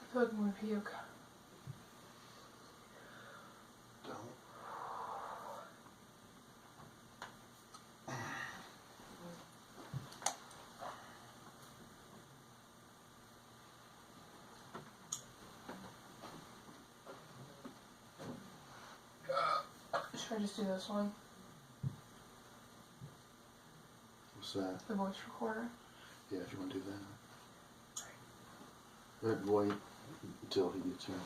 I feel like I'm gonna puke. Don't. Should I just do this one? What's that? The voice recorder? Yeah, if you want to do that. Wait until he gets here.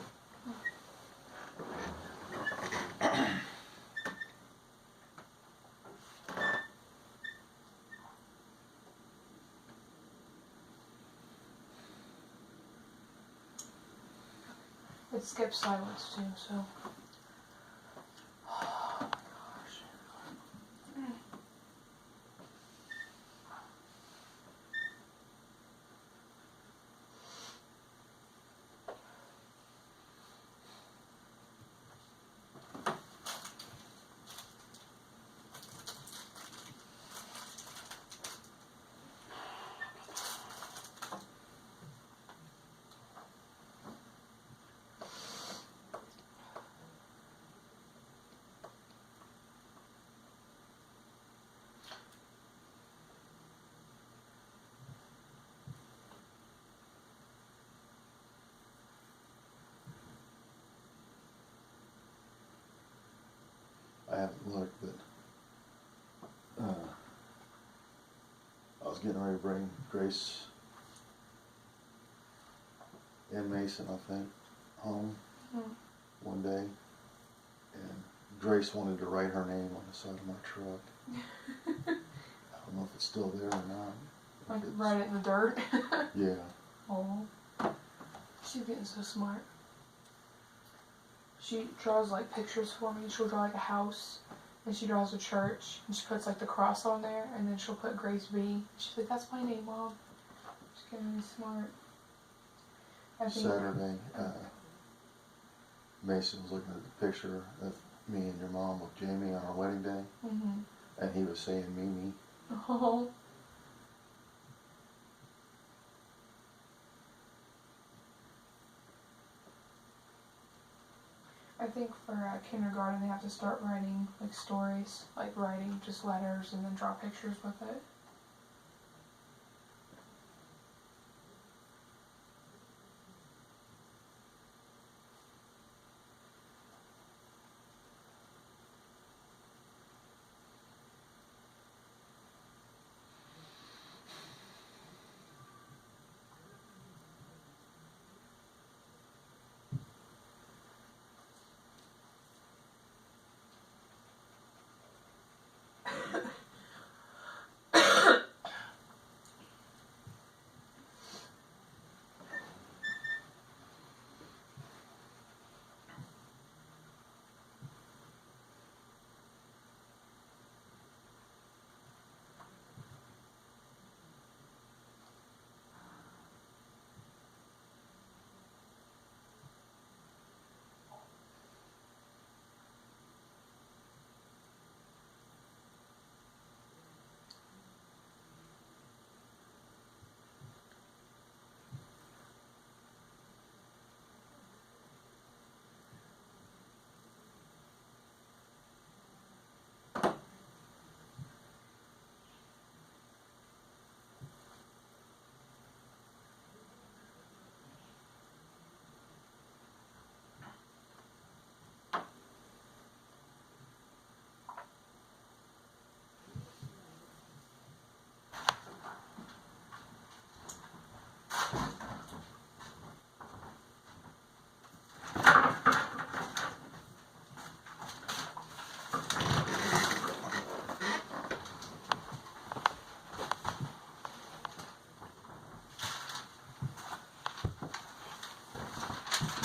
It skips silence too, so. I haven't looked, but I was getting ready to bring Grace and Mason, I think, home one day, and Grace wanted to write her name on the side of my truck. I don't know if it's still there or not. Like write it in the dirt? Yeah. Oh. She's getting so smart. She draws like pictures for me. She'll draw like a house, and she draws a church, and she puts like the cross on there, and then she'll put Grace B. She's like, "That's my name, Mom." She's getting really smart. Saturday, Mason was looking at the picture of me and your mom with Jamie on our wedding day, and he was saying Mimi. Oh. I think for kindergarten they have to start writing like stories, like writing just letters and then draw pictures with it.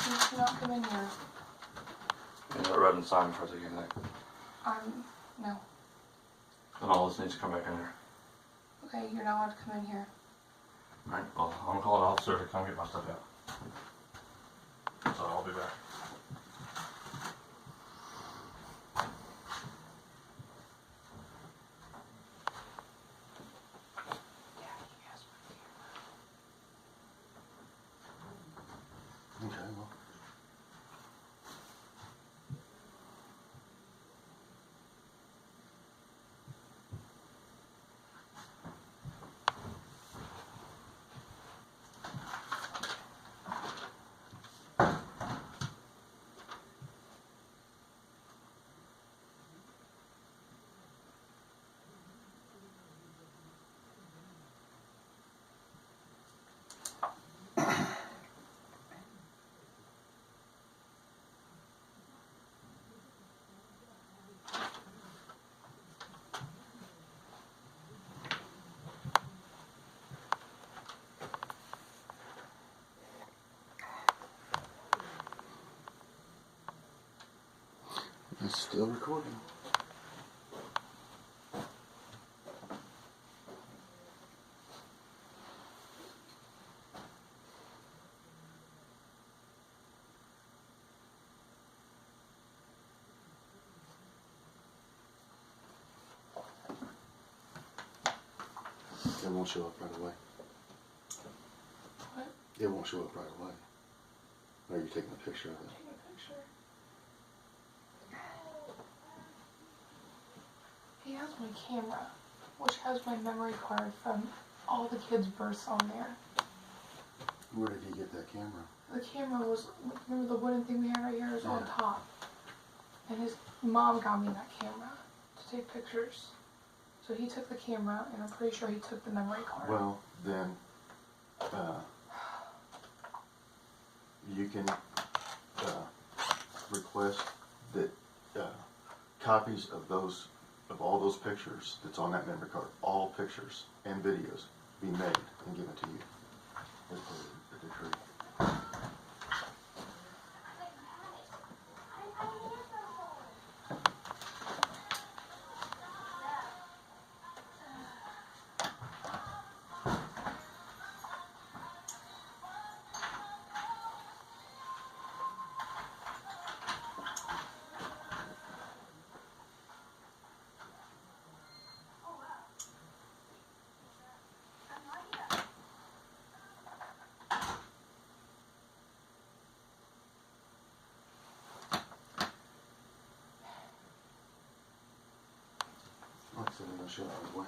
You should not come in here. You're not reading the sign for the unit. No. Then all this needs to come back in here. Okay, you're not allowed to come in here. Alright, well, I'm gonna call an officer to come get my stuff out. So I'll be back. It's still recording. It won't show up right away. What? It won't show up right away. Are you taking a picture of it? Taking a picture. He has my camera, which has my memory card from all the kids' births on there. Where did he get that camera? The camera was, remember the wooden thing we had right here? It was on Yeah. top. And his mom got me that camera to take pictures. So he took the camera, and I'm pretty sure he took the memory card. Well, then, you can request that copies of all those pictures that's on that memory card, all pictures and videos, be made and given to you as part of the decree. Like I said, I'm going to show you right away.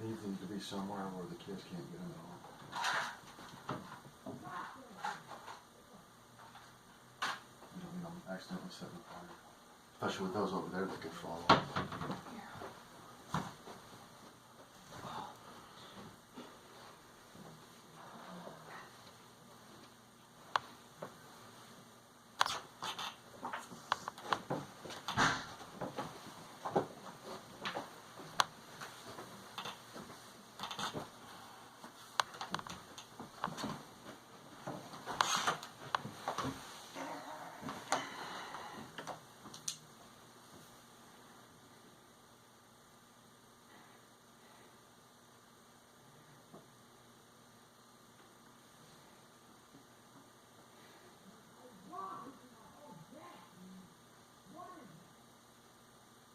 These need to be somewhere where the kids can't get them at all. You don't need them accidentally setting apart. Especially with those over there that could fall off.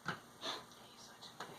He's such a dick.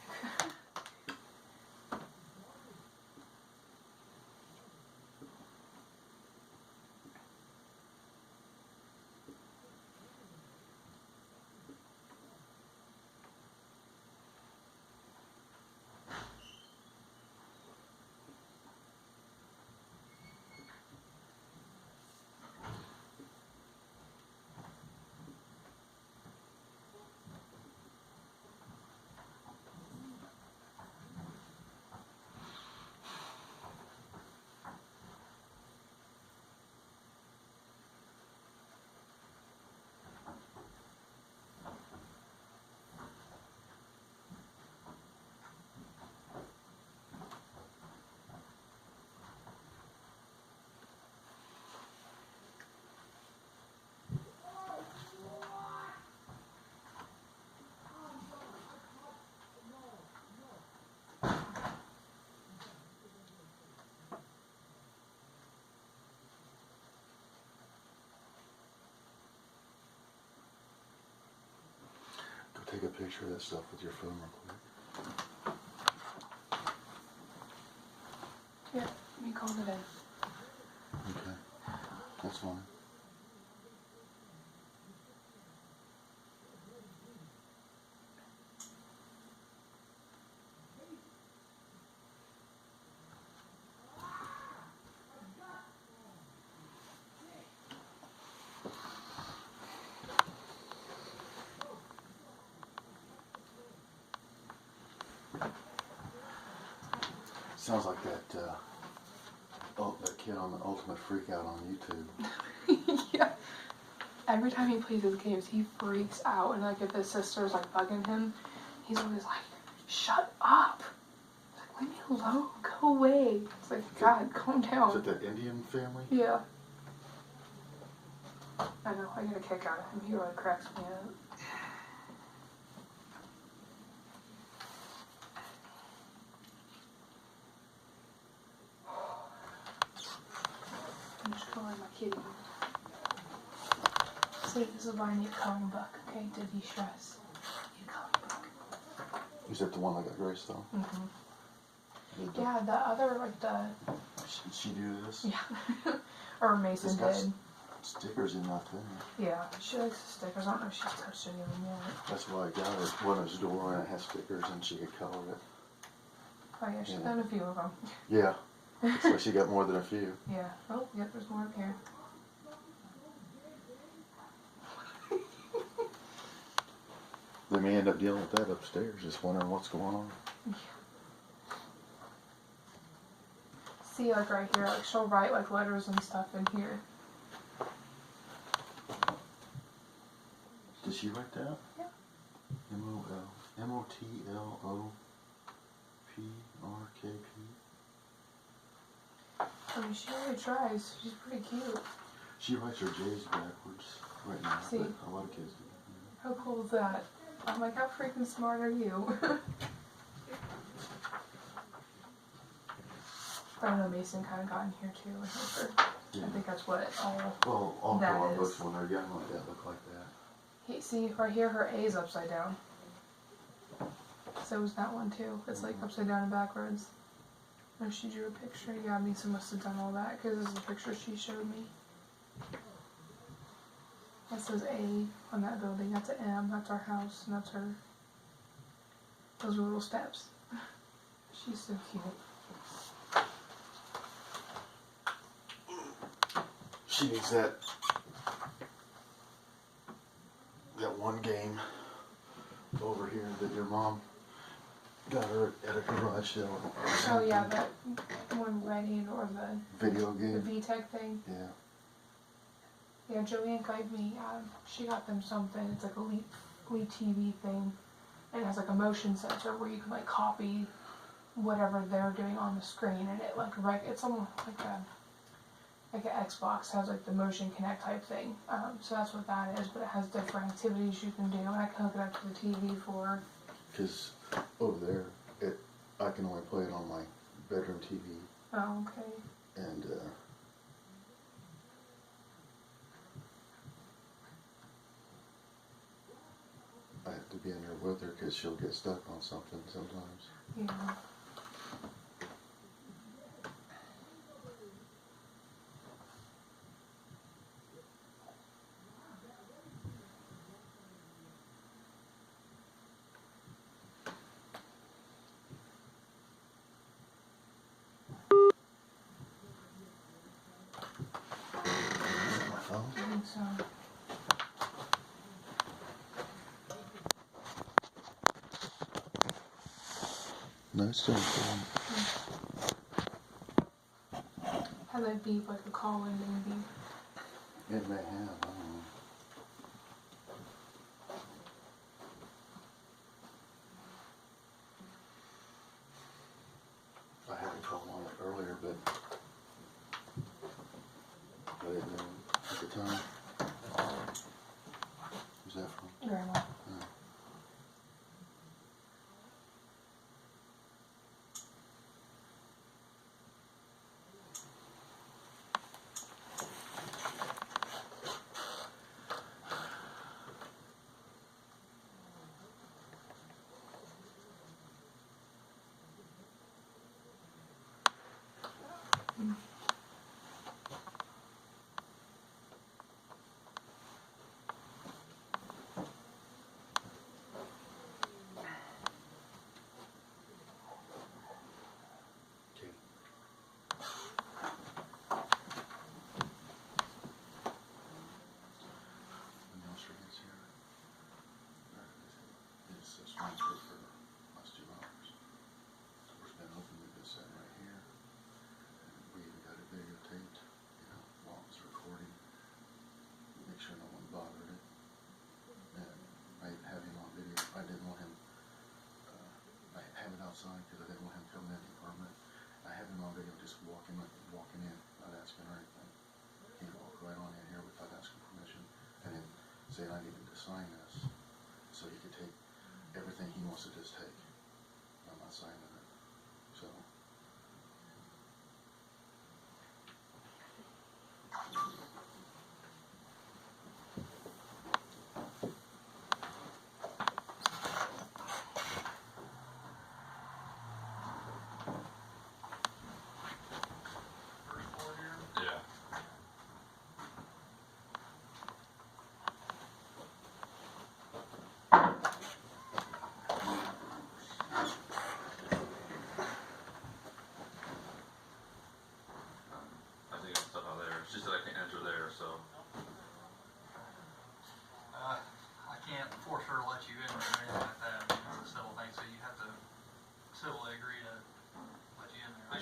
Go take a picture of that stuff with your phone real quick. Yeah, let me call it in. Okay. That's fine. Sounds like that that kid on the Ultimate Freakout on YouTube. Yeah. Every time he plays his games, he freaks out. And like if his sister's like bugging him, he's always like, "Shut up! Like, leave me alone. Go away." It's like, God, calm down. Is it that Indian family? Yeah. I know. I get a kick out of him. He really cracks me up. I'm just calling my kitty. See, this is why I need a coloring book, okay, to de-stress. I need a coloring book. Is that the one that got Grace though? Mm-hmm. Yeah, the other, like the... Did she do this? Yeah. Or Mason It's got did. stickers in that thing. Yeah, she likes the stickers. I don't know if she's touched any of them yet. That's why I got her one of his door and it has stickers and she could color it. Oh yeah, she's Yeah. done a few of them. Yeah. Looks like she got more than a few. Yeah. Oh, yep, there's more up here. They may end up dealing with that upstairs, just wondering what's going on. Yeah. See, like right here, like she'll write like letters and stuff in here. Did she write that? Yeah. MotlopRkp. I mean, she really tries. She's pretty cute. She writes her J's backwards right now. See? But a lot of kids do. How cool is that? I'm like, how freaking smart are you? I know Mason kind of got in here too. I think that's what all. Well, all that co-op is. books when they're young like that look like that. See, right here, her A is upside down. So is that one too. It's like upside down and backwards. Oh, she drew a picture. Yeah, Mason must have done all that because this is the picture she showed me. That says A on that building. That's an M. That's our house, and that's her. Those are little steps. She's so cute. She needs that one game over here that your mom got her at a garage sale. Oh yeah, that one Ready or the Video game. VTech thing. Yeah. Yeah, Joanne gave me. She got them something. It's like a Elite TV thing, and it has like a motion sensor where you can like copy whatever they're doing on the screen, and it like it's almost like an Xbox has like the motion connect type thing. So that's what that is, but it has different activities you can do, and I can hook it up to the TV for. Because over there, I can only play it on my bedroom TV, Oh, okay. and I have to be in there with her because she'll get stuck on something sometimes. Yeah. My phone? I think so. No, it's still phone. Had that beep like a call in maybe. It may have, I don't know. I had a call on it earlier, but I didn't know at the time. Who's that from? Grandma. Oh.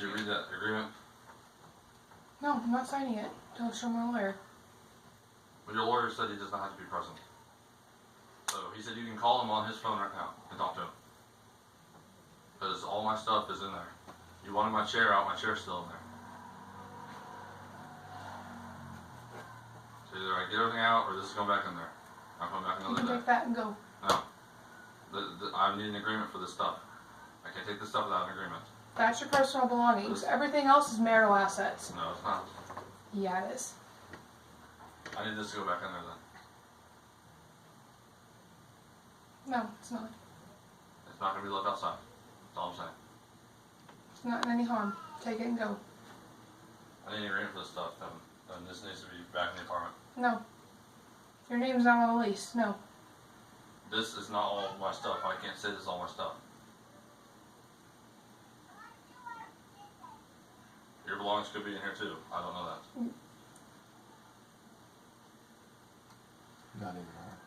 you read that agreement? No, I'm not signing it. Don't show my lawyer. But your lawyer said he does not have to be present. So he said you can call him on his phone right now and talk to him. Because all my stuff is in there. You wanted my chair out, my chair's still in there. So either I get everything out or this is going back in there. I'm coming back You another can day. take that and go. No. I need an agreement for this stuff. I can't take this stuff without an agreement. That's your personal belongings. Everything else is marital assets. No, it's not. Yeah, it is. I need this to go back in there then. No, it's not. It's not going to be left outside. That's all I'm saying. It's not in any harm. Take it and go. I need an agreement for this stuff, and this needs to be back in the apartment. No. Your name's not on the lease. No. This is not all my stuff. I can't say this is all my stuff. Your belongings could be in here too. I don't know that. Not even her.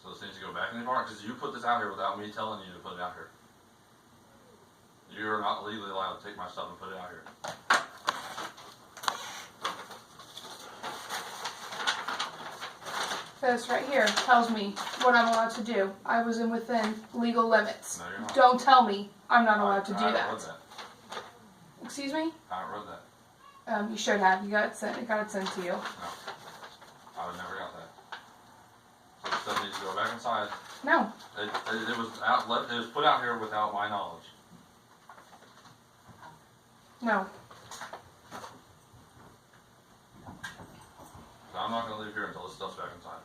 So this needs to go back in the apartment because you put this out here without me telling you to put it out here. You are not legally allowed to take my stuff and put it out here. This right here tells me what I'm allowed to do. I was within legal limits. No, you're not. Don't tell me I'm not allowed to do I haven't that. read that. Excuse me? I haven't read that. You should have. You got it sent. It got it sent to you. No. I would never got that. So this stuff needs to go back inside. No. It was out. It was put out here without my knowledge. No. So I'm not going to leave here until this stuff's back inside.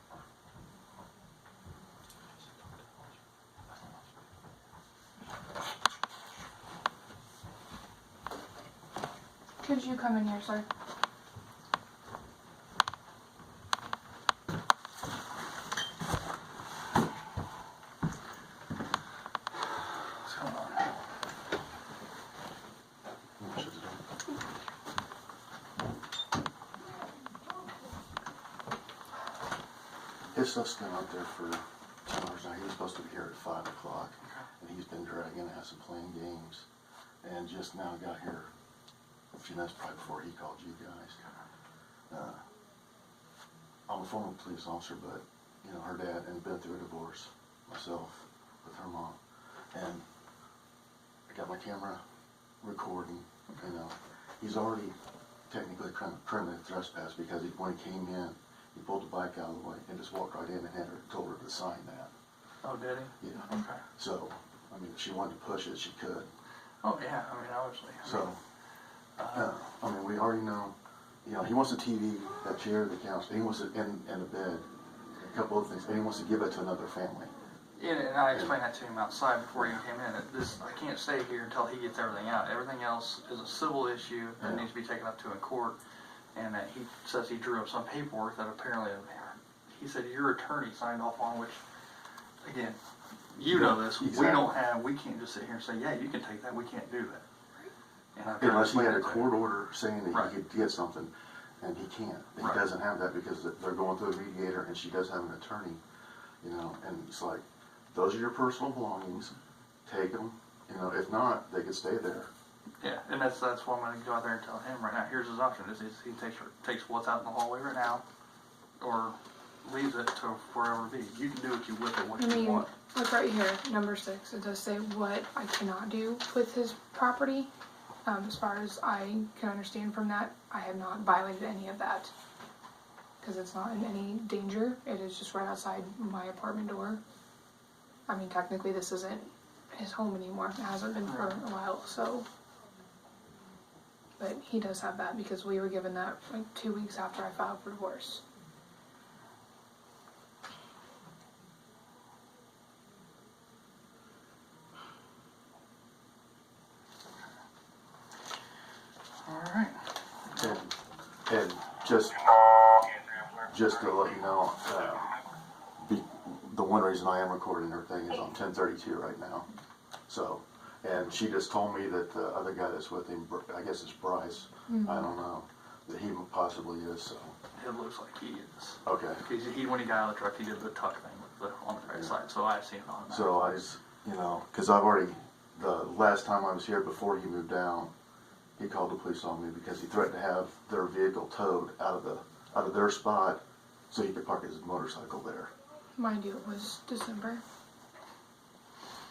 Could you come in here, sir? What's going on? Shut the door. His stuff's been out there for 2 hours now. He was supposed to be here at 5 o'clock, and he's been dragging ass and playing games, and just now got here a few minutes probably before he called you guys. I'm a former police officer, but you know, her dad and been through a divorce myself with her mom, and I got my camera recording. You know, he's already technically criminally trespassed because when he came in, he pulled the bike out of the way and just walked right in and had her, told her to sign that. Oh, did he? Yeah. Okay. So, I mean, if she wanted to push it, she could. Oh, yeah, I mean, obviously. So, I mean, we already know, you know, he wants a TV, that chair, the couch, he wants it in a bed, a couple of things, and he wants to give it to another family. Yeah, and I explained that to him outside before he came in. That this, I can't stay here until he gets everything out. Everything else is a civil issue that Yeah. needs to be taken up to in court. And he says he drew up some paperwork that apparently, he said your attorney signed off on, which, again, you know this. Exactly. We can't just sit here and say, yeah, you can take that. We can't do that. And I Unless he had a explained that to court him. order saying that Right. he could get something, and he can't. He Right. doesn't have that because they're going through a mediator, and she does have an attorney, you know, and it's like, those are your personal belongings, take them, you know, if not, they could stay there. Yeah, and that's why I'm going to go out there and tell him right now. Here's his option: is he takes what's out in the hallway right now, or leaves it to wherever it be. You can do what you with it, what I you mean, want. look right here, number 6. It does say what I cannot do with his property. As far as I can understand from that, I have not violated any of that. Because it's not in any danger. It is just right outside my apartment door. I mean, technically this isn't his home anymore. It hasn't been for a while, so. But he does have that because we were given that like 2 weeks after I filed for divorce. All right. And just to let you know, the one reason I am recording everything is on 10:32 right now. So, and she just told me that the other guy that's with him, I guess it's Bryce, I don't know, that he possibly is, so. It looks like he is. Okay. Because when he got out of the truck, he did the tuck thing on the right side, so I've seen it on that. So I just, you know, because I've already the last time I was here before he moved down, he called the police on me because he threatened to have their vehicle towed out of their spot so he could park his motorcycle there. Mind you, it was December.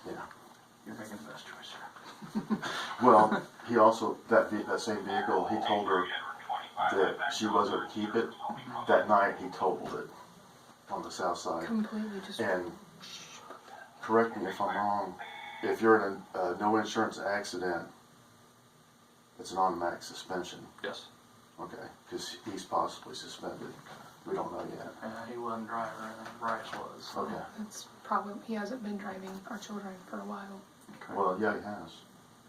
Yeah. You're making the best choice here. Well, he also, that same vehicle, he told her that she wasn't to keep it. That night, he totaled it on the south side. Completely just. And correct me if I'm wrong, if you're in a no insurance accident, it's an automatic suspension. Yes. Okay, because he's possibly suspended. We don't know yet. He wasn't driving, and Bryce was. So. Okay. That's probably, he hasn't been driving our children for a while. Okay. Well, yeah, he has.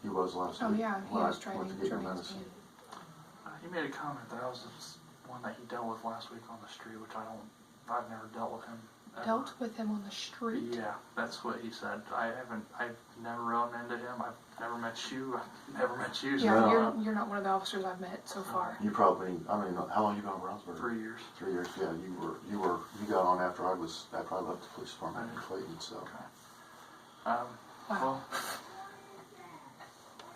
He was last Oh week. yeah, he when I was driving went to get your during his medicine. van. He made a comment that I was the one that he dealt with last week on the street, which I've never dealt with him. Ever. Dealt with him on the street. Yeah, that's what he said. I've never run into him. I've never met you. I've never met you. So Yeah, No. you're not one of the officers I've met so far. You probably, I mean, how long you been in Brownsburg? 3 years. 3 years, yeah. You got on after I probably left the police department in Clayton, so. Okay. Wow. Well,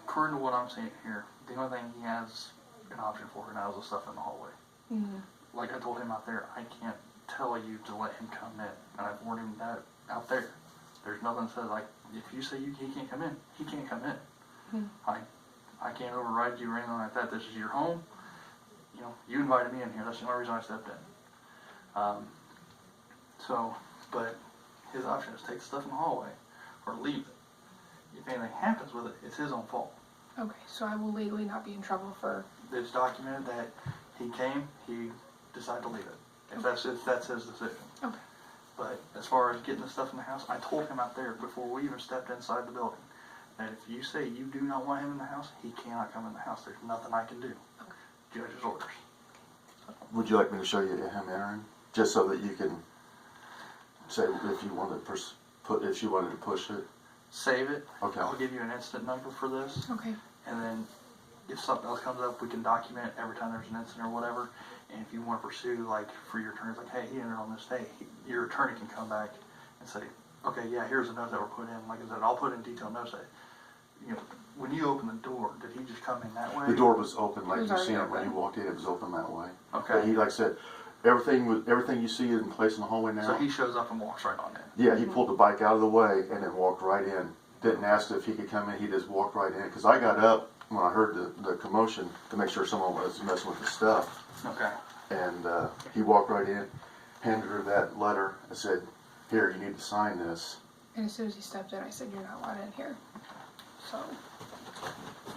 according to what I'm seeing here, the only thing he has an option for now is the stuff in the hallway. Mm. Like I told him out there, I can't tell you to let him come in, and I've warned him that out there. There's nothing that says, like, if you say he can't come in, he can't come in. I can't override you or anything like that. This is your home. You know, you invited me in here. That's the only reason I stepped in. But his option is take the stuff in the hallway or leave it. If anything happens with it, it's his own fault. Okay, so I will legally not be in trouble for. It's documented that he came, he decided to leave it. If that's his decision. Okay. But as far as getting the stuff in the house, I told him out there before we even stepped inside the building that if you say you do not want him in the house, he cannot come in the house. There's nothing I can do. Okay. Judge's orders. Would you like me to show you him entering? Just so that you can say if you wanted to push it? Save it. Okay. I'll give you an instant number for this. Okay. And then if something else comes up, we can document it every time there's an incident or whatever. And if you want to pursue, like, for your attorney, like, hey, he entered on this day, your attorney can come back and say, okay, yeah, here's the notes that were put in. Like I said, I'll put in detailed notes that, you know, when you open the door, did he just come in that way? The door was open, like It was you seen it already when you open. walked in. It was open that way. Okay. But he, like I said, everything you see in place in the hallway now. So he shows up and walks right on in. Yeah, he pulled the bike out of the way and then walked right in. Didn't ask if he could come in. He just walked right in. Because I got up when I heard the commotion to make sure someone was messing with his stuff. Okay. And he walked right in, handed her that letter, and said, "Here, you need to sign this." And as soon as he stepped in, I said, "You're not allowed in here." So.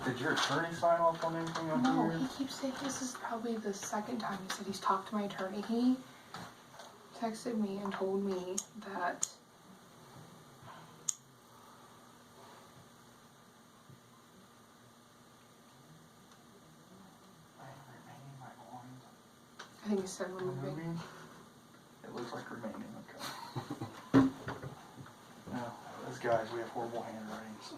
Did your attorney sign off on anything over No, here? he keeps saying this is probably the second time he said he's talked to my attorney. He texted me and told me that I think he said removing. Removing? It looks like remaining, okay. No, as guys, we have horrible handwriting, so.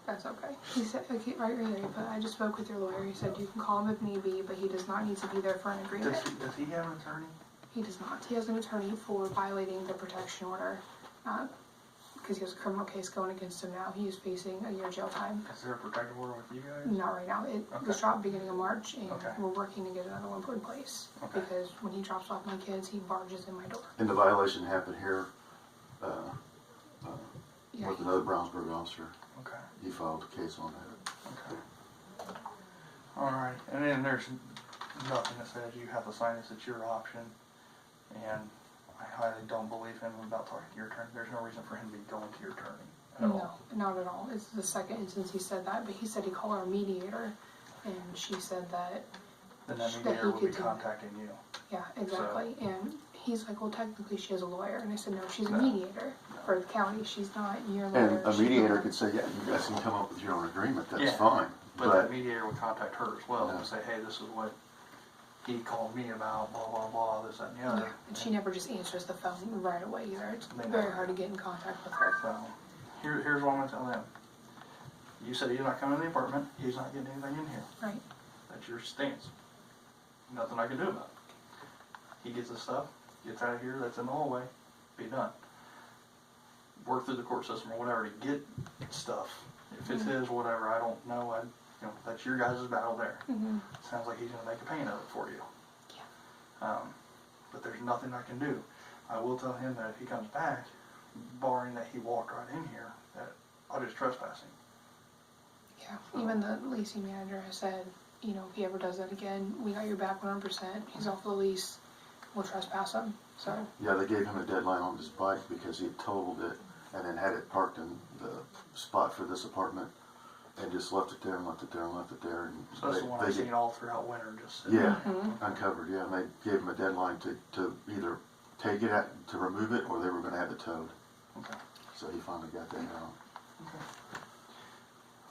That's okay. He said, okay, right here, but I just spoke with your lawyer. He said you can call him if need be, but he does not need to be there for an agreement. Does he have an attorney? He does not. He has an attorney for violating the protection order, because he has a criminal case going against him now. He is facing a year jail time. Is there a protective order with you guys? Not right now. It Okay. was dropped beginning of March, and Okay. we're working to get another one put in place. Okay. Because when he drops off my kids, he barges in my door. And the violation happened here Yeah, with another Brownsburg officer. Okay. He filed a case on that. Okay. Alright, and then there's nothing that says you have to sign this at your option, and I highly don't believe him about talking to your attorney. There's no reason for him to be going to your attorney at no, all. not at all. It's the second instance he said that, but he said he'd call our mediator, and she said that, Then that That mediator he will be could do. contacting you. yeah, exactly. And he's like, well, technically she has a lawyer. And I said, no, she's a No. mediator for the county. She's not your lawyer. And a She's mediator not- could say, yeah, you guys can come up with your own agreement, that's Yeah. fine. But that mediator would contact her as well Yeah. and say, hey, this is what he called me about, blah, blah, blah, this, that, and the other. Yeah, and she never just answers the phone right away either. It's They very never. hard to get in contact with her. So, here's what I'm gonna tell them. You said he's not coming to the apartment, he's not getting anything in here. Right. That's your stance. Nothing I can do about it. He gets his stuff, gets out of here, that's in the hallway, be done. Work through the court system or whatever to get stuff, If it's his, whatever, I don't know. That's your guys' battle there. Mm-hmm. Sounds like he's gonna make a pain of it for you. Yeah. But there's nothing I can do. I will tell him that if he comes back, barring that he walked right in here, that I'll just trespass him. Yeah. Even the leasing manager has said, you know, if he ever does that again, we got your back 100%. He's off the lease. We'll trespass him. So. Yeah, they gave him a deadline on his bike because he had totaled it and then had it parked in the spot for this apartment and just left it there and left it there and left it there. And So that's the one I've seen all throughout winter, just sitting yeah, there. uncovered. Yeah, and they gave him a deadline to either take it to remove it, or they were going to have it towed. Okay. So he finally got that out. Okay.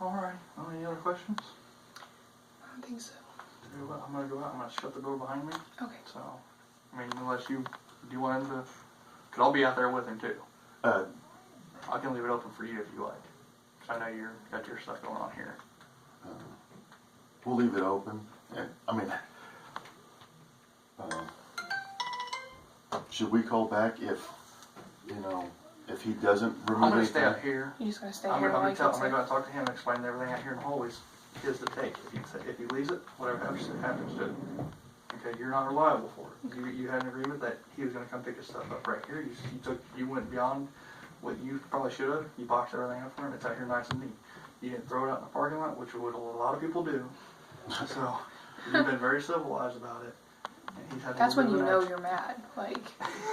All right. Any other questions? I don't think so. I'm gonna go out. I'm gonna shut the door behind me. Okay. So, I mean, unless do you want him to? Cause I'll be out there with him too. I can leave it open for you if you like. Cause I know you got your stuff going on here. We'll leave it open. And I mean, should we call back if he doesn't remove I'm gonna anything? stay out here. You just gonna stay I'm here gonna while go I get talk to him and explain everything out here in the hallways. His to take. If he leaves it, whatever happens to it. Okay, you're not reliable for it. You had an agreement that he was gonna come pick his stuff up right here. You went beyond what you probably should have. You boxed everything up for him. It's out here nice and neat. You didn't throw it out in the parking lot, which would a lot of people do. So you've been very civilized about it. And he's had That's when you know action. you're mad. Like,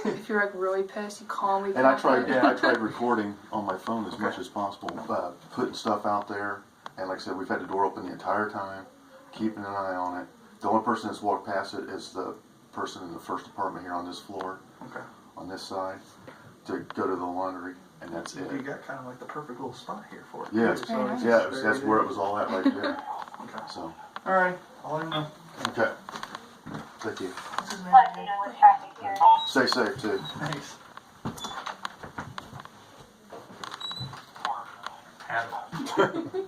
if you're like really pissed, you call me. And I tried confident. recording on my phone as much as possible, putting stuff out there. And like I said, we've had the door open the entire time, keeping an eye on it. The only person that's walked past it is the person in the first apartment here on this floor, Okay. on this side, to go to the laundry, and that's it. You got kind of like the perfect little spot here for it. Yeah, too, so it's yeah, just that's very where it good. was all at right there. Okay. So, All right. I'll let him know. okay. Thank you. What's his name Let again? you know with traffic here. Stay safe too. Thanks. Have it.